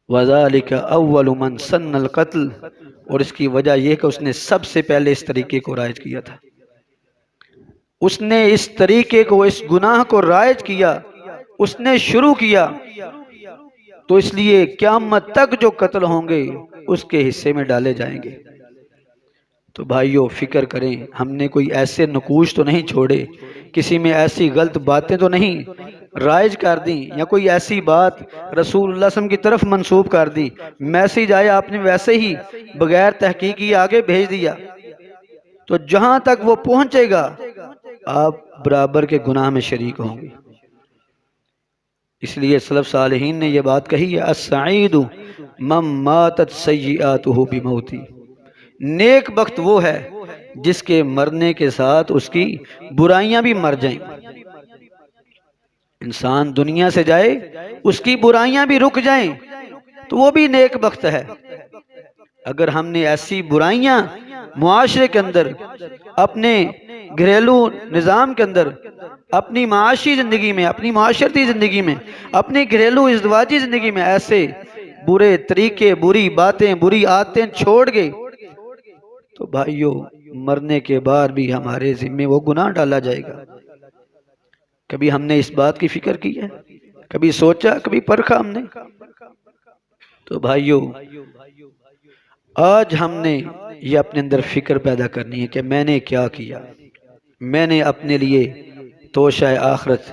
وَذَلِكَ أَوَّلُ مَنْ سَنَّ الْقَتْلِ، اور اس کی وجہ یہ کہ اس نے سب سے پہلے اس طریقے کو رائج کیا تھا، اس نے اس طریقے کو، اس گناہ کو رائج کیا، اس نے شروع کیا، تو اس لیے قیامت تک جو قتل ہوں گے اس کے حصے میں ڈالے جائیں گے۔ تو بھائیو فکر کریں، ہم نے کوئی ایسے نقوش تو نہیں چھوڑے، کسی میں ایسی غلط باتیں تو نہیں رائج کر دیں، یا کوئی ایسی بات رسول اللہ صلی اللہ علیہ وسلم کی طرف منسوب کر دی، میسیج آیا آپ نے ویسے ہی بغیر تحقیقی آگے بھیج دیا، تو جہاں تک وہ پہنچے گا آپ برابر کے گناہ میں شریک ہوں گے۔ اس لیے سلف صالحین نے یہ بات کہی ہے، السعید من ماتت سیئاتہ بموتی، نیک بخت وہ ہے جس کے مرنے کے ساتھ اس کی برائیاں بھی مر جائیں۔ انسان دنیا سے جائے اس کی برائیاں بھی رک جائیں تو وہ بھی نیک بخت ہے۔ اگر ہم نے ایسی برائیاں معاشرے کے اندر، اپنے گھریلو نظام کے اندر، اپنی معاشی زندگی میں، اپنی معاشرتی زندگی میں، اپنی گھریلو ازدواجی زندگی میں ایسے برے طریقے، بری باتیں، بری عادتیں چھوڑ گئے تو بھائیو مرنے کے بعد بھی ہمارے ذمے وہ گناہ ڈالا جائے گا۔ کبھی ہم نے اس بات کی فکر کی ہے؟ کبھی سوچا، کبھی پرکھا ہم نے؟ تو بھائیو آج ہم نے یہ اپنے اندر فکر پیدا کرنی ہے کہ میں نے کیا کیا، میں نے اپنے لیے توشہ آخرت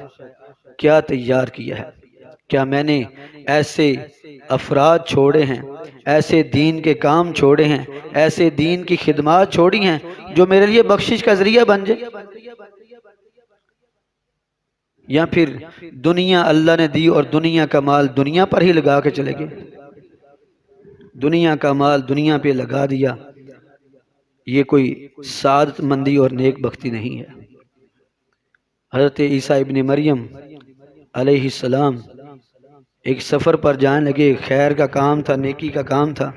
کیا تیار کیا ہے؟ کیا میں نے ایسے افراد چھوڑے ہیں، ایسے دین کے کام چھوڑے ہیں، ایسے دین کی خدمات چھوڑی ہیں جو میرے لیے بخشش کا ذریعہ بن جائے؟ یا پھر دنیا اللہ نے دی اور دنیا کا مال دنیا پر ہی لگا کے چلے گئے؟ دنیا کا مال دنیا پہ لگا دیا، یہ کوئی سعادت مندی اور نیک بختی نہیں ہے۔ حضرت عیسیٰ ابن مریم علیہ السلام ایک سفر پر جانے لگے، خیر کا کام تھا، نیکی کا کام تھا۔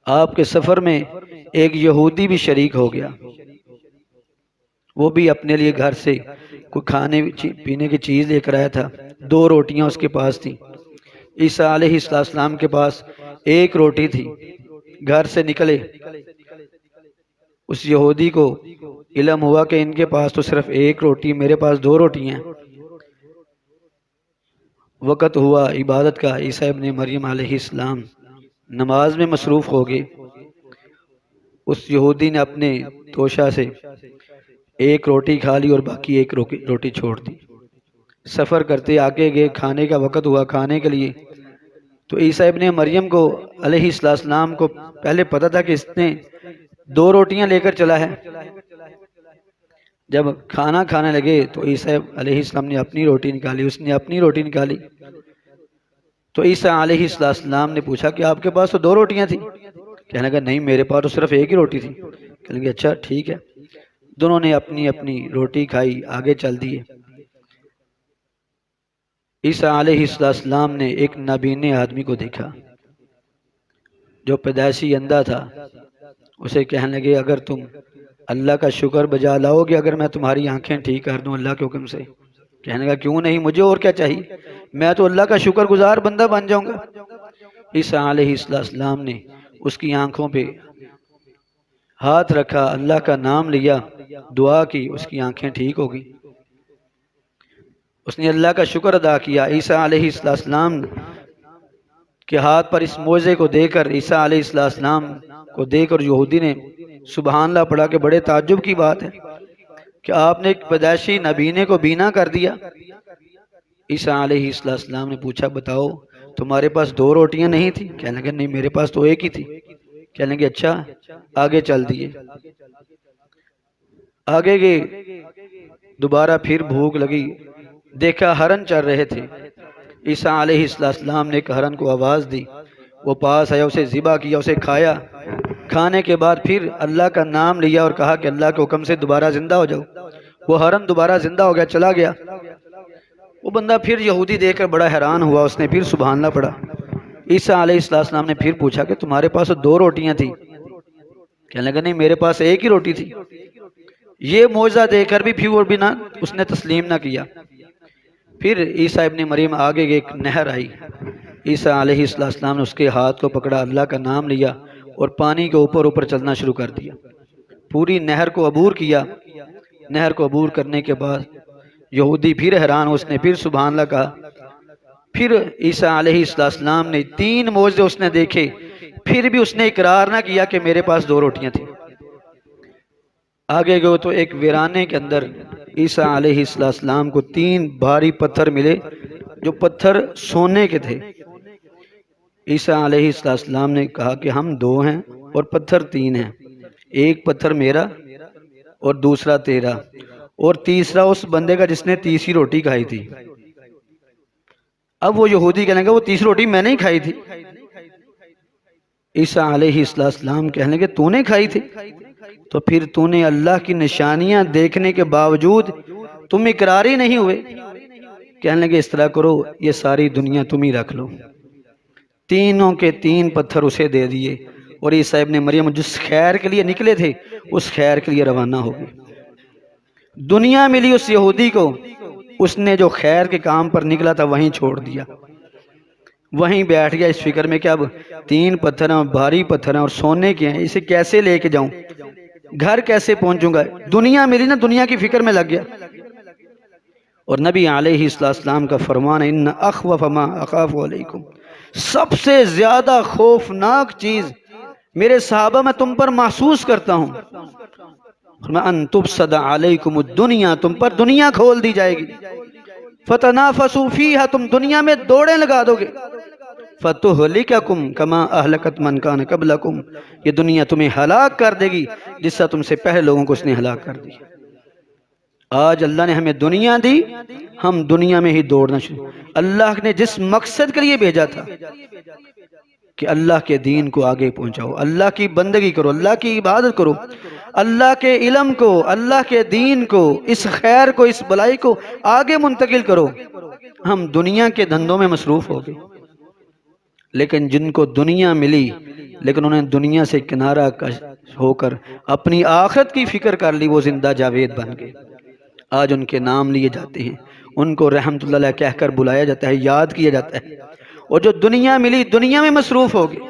آپ کے سفر میں ایک یہودی بھی شریک ہو گیا، وہ بھی اپنے لیے گھر سے کوئی کھانے پینے کی چیز لے کر آیا تھا، 2 روٹیاں اس کے پاس تھیں۔ عیسیٰ علیہ السلام کے پاس 1 روٹی تھی، گھر سے نکلے، اس یہودی کو علم ہوا کہ ان کے پاس تو صرف 1 روٹی، میرے پاس 2 روٹی ہیں۔ وقت ہوا عبادت کا، عیسیٰ ابن مریم علیہ السلام نماز میں مصروف ہو گئے۔ اس یہودی نے اپنے توشہ سے 1 روٹی کھا لی اور باقی 1 روٹی چھوڑ دی۔ سفر کرتے آگے گئے، کھانے کا وقت ہوا، کھانے کے لیے تو عیسیٰ ابن مریم کو علیہ السلام کو پہلے پتا تھا کہ اس نے 2 روٹیاں لے کر چلا ہے۔ جب کھانا کھانے لگے تو عیسیٰ علیہ السلام نے اپنی روٹی نکالی، اس نے اپنی روٹی نکالی، تو عیسیٰ علیہ السلام نے پوچھا کہ آپ کے پاس تو 2 روٹیاں تھیں؟ کہنے لگا نہیں، میرے پاس تو صرف 1 ہی روٹی تھی۔ کہنے لگے اچھا ٹھیک ہے۔ دونوں نے اپنی اپنی روٹی کھائی، آگے چل دیے۔ عیسیٰ علیہ السلام نے ایک نابینا آدمی کو دیکھا جو پیدائشی اندھا تھا، اسے کہنے لگے اگر تم اللہ کا شکر بجا لاؤ گے، اگر میں تمہاری آنکھیں ٹھیک کر دوں اللہ کے حکم سے؟ کہنے لگا کیوں نہیں، مجھے اور کیا چاہیے، میں تو اللہ کا شکر گزار بندہ بن جاؤں گا۔ عیسیٰ علیہ السلام نے اس کی آنکھوں پہ ہاتھ رکھا، اللہ کا نام لیا، دعا کی، اس کی آنکھیں ٹھیک ہو گئی۔ اس نے اللہ کا شکر ادا کیا۔ عیسیٰ علیہ السلام کے ہاتھ پر اس معجزے کو دے کر، عیسیٰ علیہ السلام کو دیکھ کر یہودی نے سبحان اللہ پڑھا کہ بڑے تعجب کی بات ہے کہ آپ نے ایک پیدائشی نابینے کو بینا کر دیا۔ عیسیٰ علیہ السلام نے پوچھا بتاؤ تمہارے پاس 2 روٹیاں نہیں تھی؟ کہنے لگے نہیں، میرے پاس تو 1 ہی تھی۔ کہنے لگے اچھا، آگے چل دیے۔ آگے گئے، دوبارہ پھر بھوک لگی، دیکھا ہرن چر رہے تھے۔ عیسیٰ علیہ السلام نے ایک ہرن کو آواز دی، وہ پاس آیا، اسے ذبح کیا، اسے کھایا۔ کھانے کے بعد پھر اللہ کا نام لیا اور کہا کہ اللہ کے حکم سے دوبارہ زندہ ہو جاؤ۔ وہ ہرن دوبارہ زندہ ہو گیا، چلا گیا۔ وہ بندہ پھر یہودی دیکھ کر بڑا حیران ہوا، اس نے پھر سبحان اللہ پڑھا۔ عیسیٰ علیہ السلام نے پھر پوچھا کہ تمہارے پاس 2 روٹیاں تھیں؟ کہنے لگا نہیں، میرے پاس 1 ہی روٹی تھی۔ یہ معجزہ دیکھ کر بھی پھر اس نے تسلیم نہ کیا۔ پھر عیسیٰ ابن مریم آگے ایک نہر آئی، عیسیٰ علیہ السلام نے اس کے ہاتھ کو پکڑا، اللہ کا نام لیا اور پانی کے اوپر اوپر چلنا شروع کر دیا، پوری نہر کو عبور کیا۔ نہر کو عبور کرنے کے بعد یہودی پھر حیران، اس نے پھر سبحان اللہ کہا۔ پھر عیسیٰ علیہ السلام نے 3 معجزے اس نے دیکھے، پھر بھی اس نے اقرار نہ کیا کہ میرے پاس 2 روٹیاں تھیں۔ آگے گئے تو ایک ویرانے کے اندر عیسیٰ علیہ السلام کو 3 بھاری پتھر ملے، جو پتھر سونے کے تھے۔ عیسیٰ علیہ السلام نے کہا کہ ہم 2 ہیں اور پتھر 3 ہیں، ایک پتھر میرا اور دوسرا تیرا، اور تیسرا اس بندے کا جس نے تیسری روٹی کھائی تھی۔ اب وہ یہودی کہنے لگا وہ تیسری روٹی میں نے کھائی تھی۔ عیسیٰ علیہ السلام کہنے لگے تو نے کھائی تھی؟ تو پھر تو نے اللہ کی نشانیاں دیکھنے کے باوجود تم اقراری نہیں ہوئے؟ کہنے لگے اس طرح کرو، یہ ساری دنیا تم ہی رکھ لو۔ تینوں کے 3 پتھر اسے دے دیے، اور عیسیٰ ابن مریم جس خیر کے لیے نکلے تھے اس خیر کے لیے روانہ ہو گئے۔ دنیا ملی اس یہودی کو، اس نے جو خیر کے کام پر نکلا تھا وہیں چھوڑ دیا، وہیں بیٹھ گیا اس فکر میں کہ اب 3 پتھر ہیں، بھاری پتھر ہیں اور سونے کے ہیں، اسے کیسے لے کے جاؤں، گھر کیسے پہنچوں گا۔ دنیا ملی نا، دنیا کی فکر میں لگ گیا۔ اور نبی علیہ السلام کا فرمان ہے ان اخوف ما اخاف علیکم، سب سے زیادہ خوفناک چیز میرے صحابہ میں تم پر محسوس کرتا ہوں، ان تبسد علیکم الدنیا، تم پر دنیا کھول دی جائے گی، فتنافسوا فیہا، تم دنیا میں دوڑیں لگا دو گے، فتہلککم کما اہلکت من کان قبلکم، یہ دنیا تمہیں ہلاک کر دے گی جس سے تم سے پہلے لوگوں کو اس نے ہلاک کر دی۔ آج اللہ نے ہمیں دنیا دی، ہم دنیا میں ہی دوڑنا شروع۔ اللہ نے جس مقصد کے لیے بھیجا تھا کہ اللہ کے دین کو آگے پہنچاؤ، اللہ کی بندگی کرو، اللہ کی عبادت کرو، اللہ کے علم کو، اللہ کے دین کو، اس خیر کو، اس بلائی کو آگے منتقل کرو، ہم دنیا کے دھندوں میں مصروف ہو گئے۔ لیکن جن کو دنیا ملی لیکن انہیں دنیا سے کنارہ کش ہو کر اپنی آخرت کی فکر کر لی، وہ زندہ جاوید بن گئے۔ آج ان کے نام لیے جاتے ہیں، ان کو رحمت اللہ علیہ کہہ کر بلایا جاتا ہے، یاد کیا جاتا ہے، اور جو دنیا ملی دنیا میں مصروف ہو گئے۔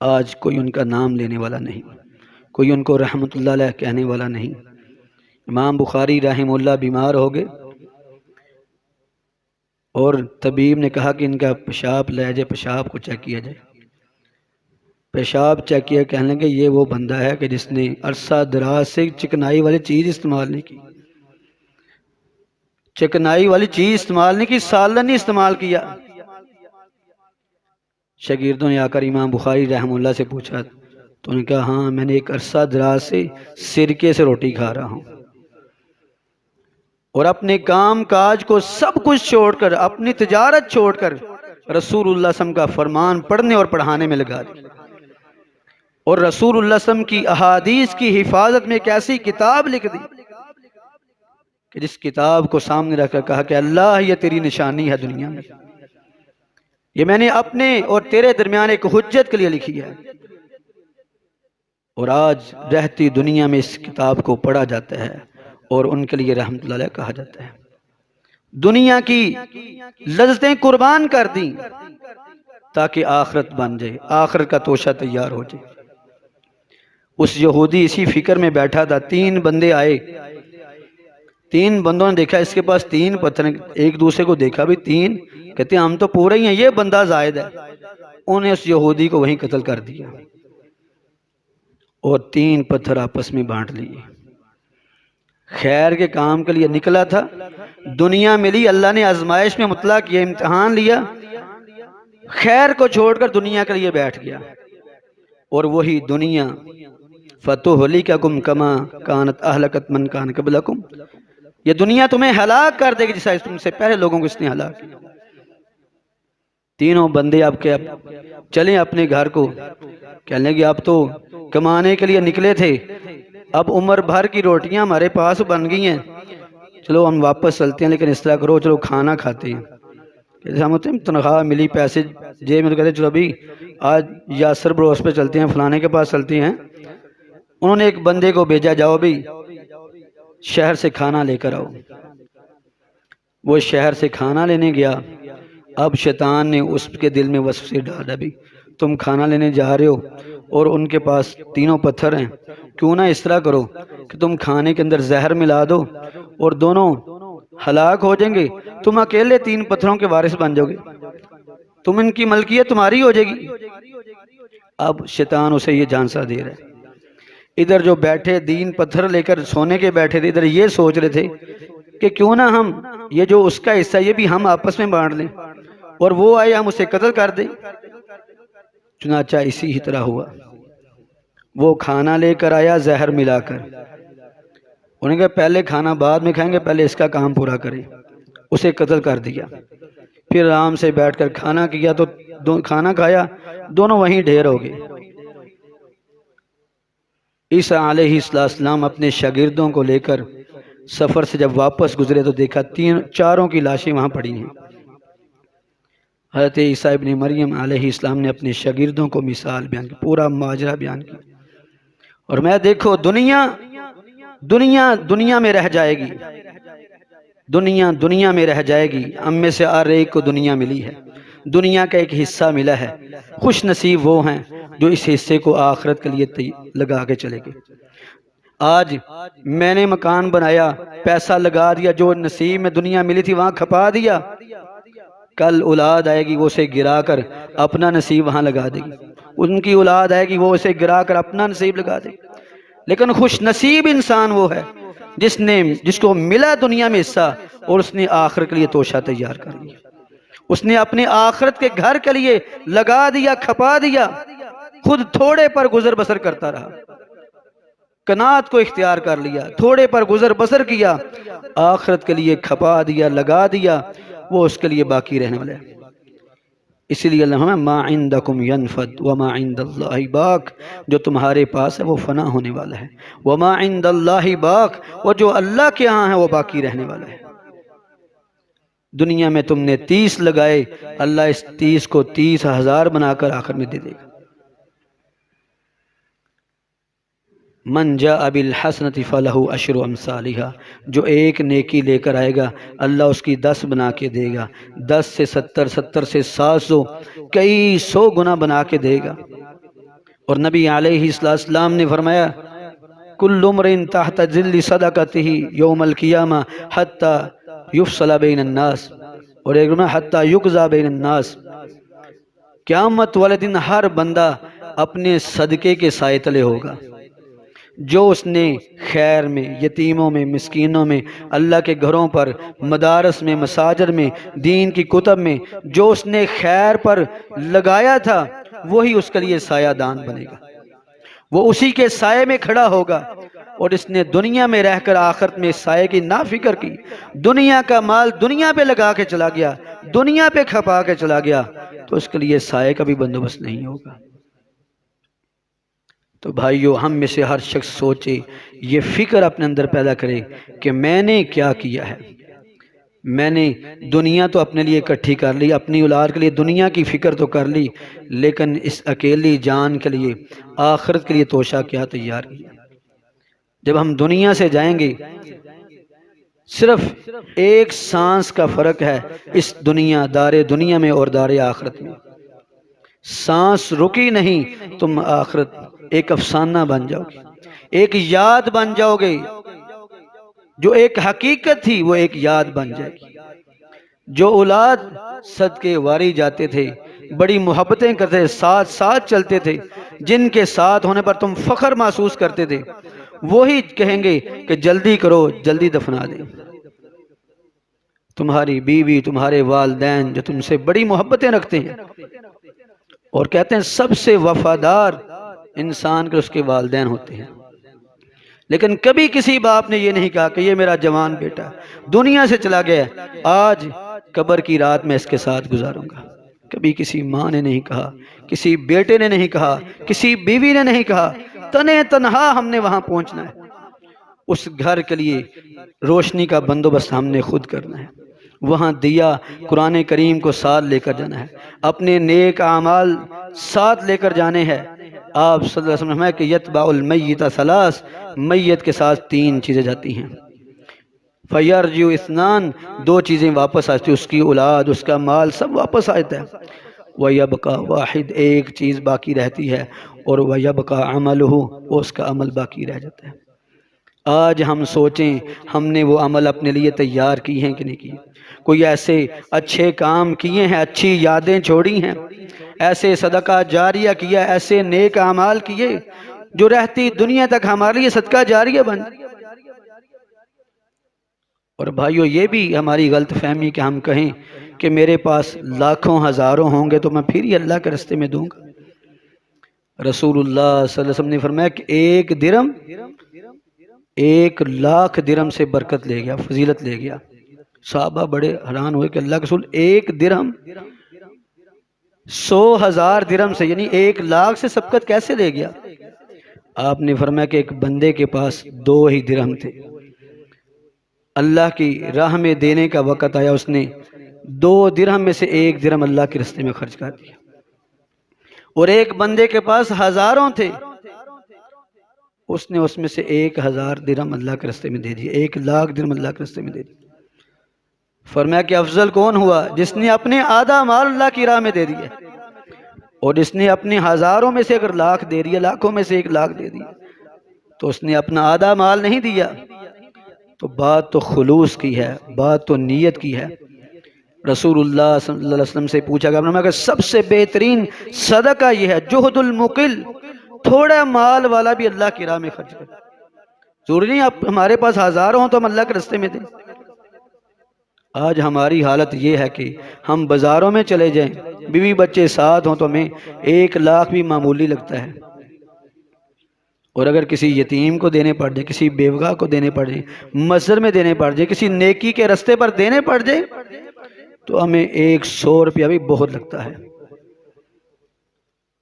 آج کوئی ان کا نام لینے والا نہیں، کوئی ان کو رحمت اللہ علیہ کہنے والا نہیں۔ امام بخاری رحمہ اللہ بیمار ہو گئے اور طبیب نے کہا کہ ان کا پیشاب لے جائے، پیشاب کو چیک کیا جائے۔ پیشاب چیک کیا، کہنے لگے یہ وہ بندہ ہے کہ جس نے عرصہ دراز سے چکنائی والی چیز استعمال نہیں کی، چکنائی والی چیز استعمال نہیں کی، سالن نہیں استعمال کیا۔ شاگردوں نے آ کر امام بخاری رحمہ اللہ سے پوچھا تو انہوں نے کہا ہاں میں نے ایک عرصہ دراز سے سرکے سے روٹی کھا رہا ہوں، اور اپنے کام کاج کو سب کچھ چھوڑ کر، اپنی تجارت چھوڑ کر رسول اللہ صلی اللہ علیہ وسلم کا فرمان پڑھنے اور پڑھانے میں لگا دی، اور رسول اللہ صلی اللہ علیہ وسلم کی احادیث کی حفاظت میں ایک ایسی کتاب لکھ دی کہ جس کتاب کو سامنے رکھ کر کہا کہ اللہ یہ تیری نشانی ہے دنیا میں، یہ میں نے اپنے اور تیرے درمیان ایک حجت کے لیے لکھی ہے۔ اور آج رہتی دنیا میں اس کتاب کو پڑھا جاتا ہے اور ان کے لیے رحمت اللہ علیہ کہا جاتا ہے۔ دنیا کی لذتیں قربان کر دیں تاکہ آخرت بن جائے، آخرت کا توشہ تیار ہو جائے۔ اس یہودی اسی فکر میں بیٹھا تھا، 3 بندے آئے، 3 بندوں نے دیکھا اس کے پاس 3 پتھر، ایک دوسرے کو دیکھا بھی 3، کہتے ہیں ہم تو پورے ہی ہیں، یہ بندہ زائد ہے۔ انہیں اس یہودی کو وہیں قتل کر دیا اور 3 پتھر آپس میں بانٹ لیے۔ خیر کے کام کے لیے نکلا تھا، دنیا ملی، اللہ نے آزمائش میں مطلع کیا، امتحان لیا، خیر کو چھوڑ کر دنیا کے لیے بیٹھ گیا، اور وہی دنیا فَتُهْلِكَكُمْ كَمَا كَانَتْ أَهْلَكَتْ مَنْ كَانَ قَبْلَكُمْ، یہ دنیا تمہیں ہلاک کر دے گی جیسا تم سے پہلے لوگوں کو اس نے ہلاک کیا۔ تینوں بندے اب کے چلیں اپنے گھر کو، کہنے لگے اب تو کمانے کے لیے نکلے تھے، اب عمر بھر کی روٹیاں ہمارے پاس بن گئی ہیں، چلو ہم واپس چلتے ہیں، لیکن اس طرح کرو چلو کھانا کھاتے ہیں۔ کہتے ہم ہوتے ہیں تنخواہ ملی، پیسے جیب میں، تو کہتے چلو ابھی آج یاسر بروس پہ چلتے ہیں، فلانے کے پاس چلتے ہیں۔ انہوں نے ایک بندے کو بھیجا، جاؤ بھی شہر سے کھانا لے کر آؤ۔ وہ شہر سے کھانا لینے گیا۔ اب شیطان نے اس کے دل میں وسوسے ڈالا، بھی تم کھانا لینے جا رہے ہو اور ان کے پاس تینوں پتھر ہیں، کیوں نہ اس طرح کرو کہ تم کھانے کے اندر زہر ملا دو اور دونوں ہلاک ہو جائیں گے، تم اکیلے 3 پتھروں کے وارث بن جاؤ گے، تم ان کی ملکیت تمہاری ہو جائے گی۔ اب شیطان اسے یہ جھانسا دے رہا ہے۔ ادھر جو بیٹھے دین پتھر لے کر سونے کے بیٹھے تھے، ادھر یہ سوچ رہے تھے کہ کیوں نہ ہم یہ جو اس کا حصہ یہ بھی ہم آپس میں بانٹ لیں، اور وہ آئے ہم اسے قتل کر دیں۔ چنانچہ اسی ہی طرح ہوا، وہ کھانا لے کر آیا زہر ملا کر، انہوں نے کہا پہلے کھانا بعد میں کھائیں گے، پہلے اس کا کام پورا کریں، اسے قتل کر دیا۔ پھر آرام سے بیٹھ کر کھانا کیا تو کھانا کھایا، دونوں وہیں ڈھیر ہو گئے۔ عیسیٰ علیہ السلام اپنے شاگردوں کو لے کر سفر سے جب واپس گزرے تو دیکھا چاروں کی لاشیں وہاں پڑی ہیں۔ حضرت عیسیٰ ابن مریم علیہ السلام نے اپنے شاگردوں کو مثال بیان کی، پورا ماجرا بیان کی، اور میں دیکھو دنیا میں رہ جائے گی، دنیا میں رہ جائے گی، ہم میں سے ہر ایک کو دنیا ملی ہے، دنیا کا ایک حصہ ملا ہے، خوش نصیب وہ ہیں جو اس حصے کو آخرت کے لیے لگا کے چلے گئے۔ آج میں نے مکان بنایا، پیسہ لگا دیا، جو نصیب میں دنیا ملی تھی وہاں کھپا دیا، کل اولاد آئے گی وہ اسے گرا کر اپنا نصیب وہاں لگا دے گی، ان کی اولاد آئے گی وہ اسے گرا کر اپنا نصیب لگا دے گی۔ لیکن خوش نصیب انسان وہ ہے جس کو ملا دنیا میں حصہ اور اس نے آخرت کے لیے توشہ تیار کر لیا، اس نے اپنے آخرت کے گھر کے لیے لگا دیا، کھپا دیا، خود تھوڑے پر گزر بسر کرتا رہا، قناعت کو اختیار کر لیا، تھوڑے پر گزر بسر کیا، آخرت کے لیے کھپا دیا، لگا دیا، وہ اس کے لیے باقی رہنے والا ہے۔ اسی لیے اللہ ہمیں ما عندکم ینفد وما عند اللہ باق، جو تمہارے پاس ہے وہ فنا ہونے والا ہے، وما عند اللہ باق، اور جو اللہ کے ہاں ہے وہ باقی رہنے والا ہے۔ دنیا میں تم نے 30 لگائے، اللہ اس 30 کو 30,000 بنا کر آخر میں دے دے گا۔ من جاء بالحسنۃ فلہ عشر امثالھا، جو ایک نیکی لے کر آئے گا اللہ اس کی 10 بنا کے دے گا، 10 سے 70، 70 سے 700، کئی 100 گنا بنا کے دے گا۔ اور نبی علیہ السلام نے فرمایا کل امرئ تحت ظل صدقتہ یوم القیامہ حتی یفصل بین الناس، اور ایک میں حتی یقضى بین الناس، قیامت والے دن ہر بندہ اپنے صدقے کے سائے تلے ہوگا، جو اس نے خیر میں، یتیموں میں، مسکینوں میں، اللہ کے گھروں پر، مدارس میں، مساجد میں، دین کی کتب میں جو اس نے خیر پر لگایا تھا وہی اس کے لیے سایہ دان بنے گا، وہ اسی کے سائے میں کھڑا ہوگا۔ اور اس نے دنیا میں رہ کر آخرت میں سائے کی نافکر کی، دنیا کا مال دنیا پہ لگا کے چلا گیا، دنیا پہ کھپا کے چلا گیا، تو اس کے لیے سائے کا بھی بندوبست نہیں ہوگا۔ تو بھائیو، ہم میں سے ہر شخص سوچے، یہ فکر اپنے اندر پیدا کرے کہ میں نے کیا کیا ہے۔ میں نے دنیا تو اپنے لیے اکٹھی کر لی، اپنی اولاد کے لیے دنیا کی فکر تو کر لی، لیکن اس اکیلی جان کے لیے، آخرت کے لیے توشہ کیا تیار کیا۔ جب ہم دنیا سے جائیں گے، صرف ایک سانس کا فرق ہے اس دنیا، دار دنیا میں اور دار آخرت میں۔ سانس رکی نہیں، تم آخرت ایک افسانہ بن جاؤ گے، ایک یاد بن جاؤ گے، جو ایک حقیقت تھی وہ ایک یاد بن جائے گی۔ جو اولاد صدقے واری جاتے تھے، بڑی محبتیں کرتے تھے، ساتھ ساتھ چلتے تھے، جن کے ساتھ ہونے پر تم فخر محسوس کرتے تھے، وہی کہیں گے کہ جلدی کرو، جلدی دفنا دیں۔ تمہاری بیوی، تمہارے والدین جو تم سے بڑی محبتیں رکھتے ہیں، اور کہتے ہیں سب سے وفادار انسان کے اس کے والدین ہوتے ہیں، لیکن کبھی کسی باپ نے یہ نہیں کہا کہ یہ میرا جوان بیٹا دنیا سے چلا گیا، آج قبر کی رات میں اس کے ساتھ گزاروں گا۔ کبھی کسی ماں نے نہیں کہا، کسی بیٹے نے نہیں کہا، کسی بیوی نے نہیں کہا، تنے تنہا ہم نے وہاں پہنچنا ہے۔ اس گھر کے لیے روشنی کا بندوبست ہم نے خود کرنا ہے، وہاں دیا قرآن کریم کو ساتھ لے کر جانا ہے، اپنے نیک اعمال ساتھ لے کر جانے ہیں۔ آپ صلی اللہ علیہ وسلم ہے کہ یتبع المیت ثلاث، میت کے ساتھ 3 چیزیں جاتی ہیں، فیرجو اثنان، دو چیزیں واپس آتی، اس کی اولاد، اس کا مال، سب واپس آتا ہے۔ وَيَبْقَى واحد، ایک چیز باقی رہتی ہے، اور وَيَبْقَى عَمَلُهُ، وہ اس کا عمل باقی رہ جاتا ہے۔ آج ہم سوچیں ہم نے وہ عمل اپنے لیے تیار کی ہیں کہ نہیں کی؟ کوئی ایسے اچھے کام کیے ہیں، اچھی یادیں چھوڑی ہیں، ایسے صدقہ جاریہ کیا، ایسے نیک اعمال کیے جو رہتی دنیا تک ہمارے لیے صدقہ جاریہ بن۔ اور بھائیو یہ بھی ہماری غلط فہمی کہ ہم کہیں کہ میرے پاس لاکھوں ہزاروں ہوں گے تو میں پھر ہی اللہ کے راستے میں دوں گا۔ رسول اللہ صلی اللہ علیہ وسلم نے فرمایا کہ ایک درم 1,00,000 درم سے برکت لے گیا، فضیلت لے گیا۔ صحابہ بڑے حیران ہوئے کہ اللہ کے رسول، ایک درم 100,000 درم سے، یعنی 1,00,000 سے سبقت کیسے لے گیا؟ آپ نے فرمایا کہ ایک بندے کے پاس 2 ہی درہم تھے، اللہ کی راہ میں دینے کا وقت آیا، اس نے 2 درہم میں سے 1 درہم اللہ کے راستے میں خرچ کر دیا۔ اور ایک بندے کے پاس ہزاروں تھے، اس نے اس میں سے 1,000 درہم اللہ کے راستے میں دے دیا، 1,00,000 درہم اللہ کے راستے میں دے دیا۔ فرمایا کہ افضل کون ہوا؟ جس نے اپنے آدھا مال اللہ کی راہ میں دے دیا، اور جس نے اپنے ہزاروں میں سے اگر 1,00,000 دے دیا، لاکھوں میں سے 1,00,000 دے دیا، تو اس نے اپنا آدھا مال نہیں دیا۔ تو بات تو خلوص کی ہے، بات تو نیت کی ہے۔ رسول اللہ صلی اللہ علیہ وسلم سے پوچھا گیا کہ سب سے بہترین صدقہ یہ ہے جہد المقل، تھوڑا مال والا بھی اللہ کی راہ میں خرچ کرے۔ ضروری نہیں آپ ہمارے پاس ہزار ہوں تو ہم اللہ کے راستے میں دیں۔ آج ہماری حالت یہ ہے کہ ہم بازاروں میں چلے جائیں، بیوی بچے ساتھ ہوں تو ہمیں 1,00,000 بھی معمولی لگتا ہے، اور اگر کسی یتیم کو دینے پڑ جائے، کسی بیوہ کو دینے پڑ جائے، مسجد میں دینے پڑ جائے، کسی نیکی کے رستے پر دینے پڑ جائے، تو ہمیں 100 روپیہ بھی بہت لگتا ہے۔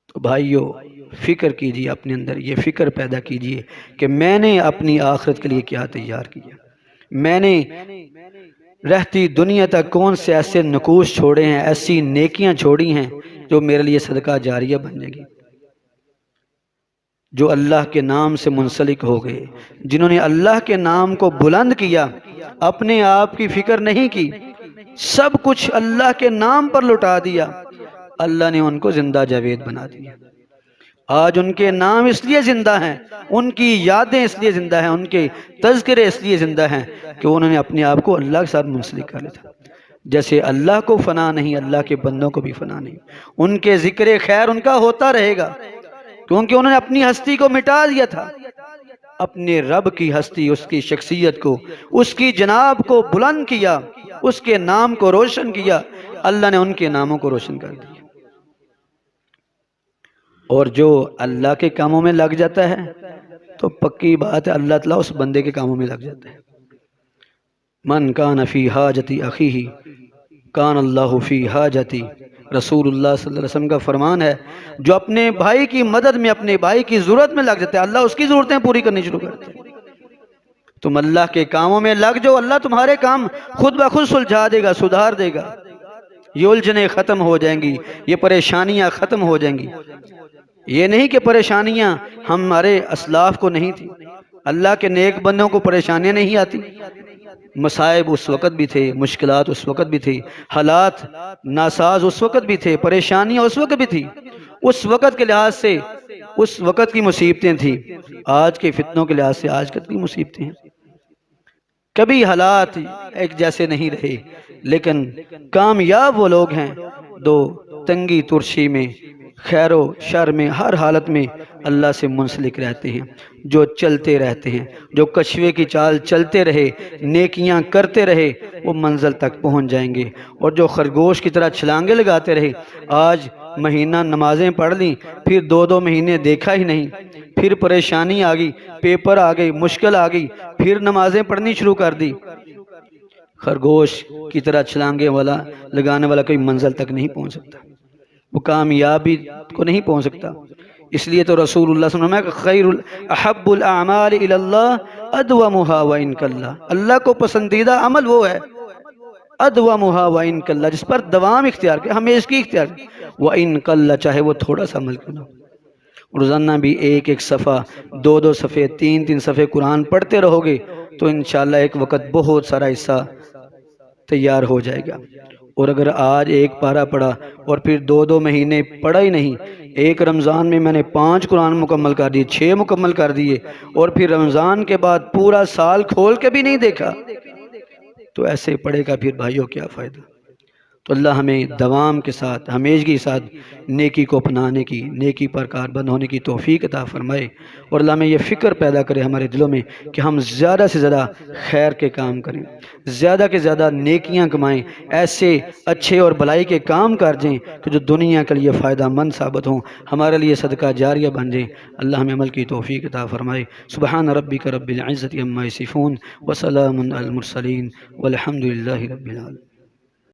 تو بھائیو فکر کیجئے، اپنے اندر یہ فکر پیدا کیجئے کہ میں نے اپنی آخرت کے لیے کیا تیار کیا، میں نے رہتی دنیا تک کون سے ایسے نقوش چھوڑے ہیں، ایسی نیکیاں چھوڑی ہیں جو میرے لیے صدقہ جاریہ بن جائے گی، جو اللہ کے نام سے منسلک ہو گئے، جنہوں نے اللہ کے نام کو بلند کیا، اپنے آپ کی فکر نہیں کی، سب کچھ اللہ کے نام پر لٹا دیا، اللہ نے ان کو زندہ جاوید بنا دیا۔ آج ان کے نام اس لیے زندہ ہیں، ان کی یادیں اس لیے زندہ ہیں، ان کے تذکرے اس لیے زندہ ہیں کہ انہوں نے اپنے آپ کو اللہ کے ساتھ منسلک کر لیا تھا۔ جیسے اللہ کو فنا نہیں، اللہ کے بندوں کو بھی فنا نہیں، ان کے ذکر خیر ان کا ہوتا رہے گا، کیونکہ انہوں نے اپنی ہستی کو مٹا دیا تھا، اپنے رب کی ہستی، اس کی شخصیت کو، اس کی جناب کو بلند کیا، اس کے نام کو روشن کیا، اللہ نے ان کے ناموں کو روشن کر دیا۔ اور جو اللہ کے کاموں میں لگ جاتا ہے تو پکی بات ہے اللہ تعالیٰ اس بندے کے کاموں میں لگ جاتا ہے۔ من کان فی حاجتی اخیہ کان اللہ فی حاجتی، رسول اللہ صلی اللہ علیہ وسلم کا فرمان ہے، جو اپنے بھائی کی مدد میں، اپنے بھائی کی ضرورت میں لگ جاتا ہے، اللہ اس کی ضرورتیں پوری کرنی شروع کرتے ہیں۔ تم اللہ کے کاموں میں لگ جاؤ، اللہ تمہارے کام خود بخود سلجھا دے گا، سدھار دے گا، یہ الجھنیں ختم ہو جائیں گی، یہ پریشانیاں ختم ہو جائیں گی۔ یہ نہیں کہ پریشانیاں ہمارے اسلاف کو نہیں تھی، اللہ کے نیک بندوں کو پریشانیاں نہیں آتی، مصائب اس وقت بھی تھے، مشکلات اس وقت بھی تھی، حالات ناساز اس وقت بھی تھے، پریشانیاں اس وقت بھی تھی، اس وقت کے لحاظ سے اس وقت کی مصیبتیں تھیں، آج کے فتنوں کے لحاظ سے آج کی مصیبتیں ہیں۔ کبھی حالات ایک جیسے نہیں رہے، لیکن کامیاب وہ لوگ ہیں جو تنگی ترشی میں، خیر و شر میں، ہر حالت میں اللہ سے منسلک رہتے ہیں، جو چلتے رہتے ہیں، جو کچھوے کی چال چلتے رہے، نیکیاں کرتے رہے، وہ منزل تک پہنچ جائیں گے۔ اور جو خرگوش کی طرح چھلانگے لگاتے رہے، آج مہینہ نمازیں پڑھ لیں، پھر 2 مہینے دیکھا ہی نہیں، پھر پریشانی آ گئی، پیپر آ گئی، مشکل آ گئی، پھر نمازیں پڑھنی شروع کر دی۔ خرگوش کی طرح چھلانگے لگانے والا کوئی منزل تک نہیں پہنچ سکتا، وہ کامیابی کو نہیں پہنچ سکتا۔ اس لیے تو رسول اللہ صلی اللہ علیہ وسلم نے خیر احب الاعمال الی اللہ ادومها وان قل، اللہ کو پسندیدہ عمل وہ ہے ادومها وان قل، جس پر دوام اختیار کرے، ہمیشگی اختیار کرے، وان قل، چاہے وہ تھوڑا سا عمل کیوں نہ ہو۔ روزانہ بھی 1 صفحہ، 2 صفحے، 3 صفحے قرآن پڑھتے رہو گے، تو انشاءاللہ ایک وقت بہت سارا حصہ تیار ہو جائے گا۔ اور اگر آج ایک پارہ پڑھا اور پھر 2 مہینے پڑھا ہی نہیں، ایک رمضان میں میں نے 5 قرآن مکمل کر دیے، 6 مکمل کر دیے، اور پھر رمضان کے بعد پورا سال کھول کے بھی نہیں دیکھا، تو ایسے پڑھے گا پھر بھائیوں کیا فائدہ؟ تو اللہ ہمیں دوام کے ساتھ، ہمیشگی کے ساتھ نیکی کو اپنانے کی، نیکی پر کاربند ہونے کی توفیق عطا فرمائے، اور اللہ ہمیں یہ فکر پیدا کرے ہمارے دلوں میں کہ ہم زیادہ سے زیادہ خیر کے کام کریں، زیادہ کے زیادہ نیکیاں کمائیں، ایسے اچھے اور بھلائی کے کام کر جائیں کہ جو دنیا کے لیے فائدہ مند ثابت ہوں، ہمارے لیے صدقہ جاریہ بن جائیں۔ اللہ ہمیں عمل کی توفیق عطا فرمائے۔ سبحان ربک رب العزت عما یصفون وسلام علی المرسلین والحمد للہ رب العالمین۔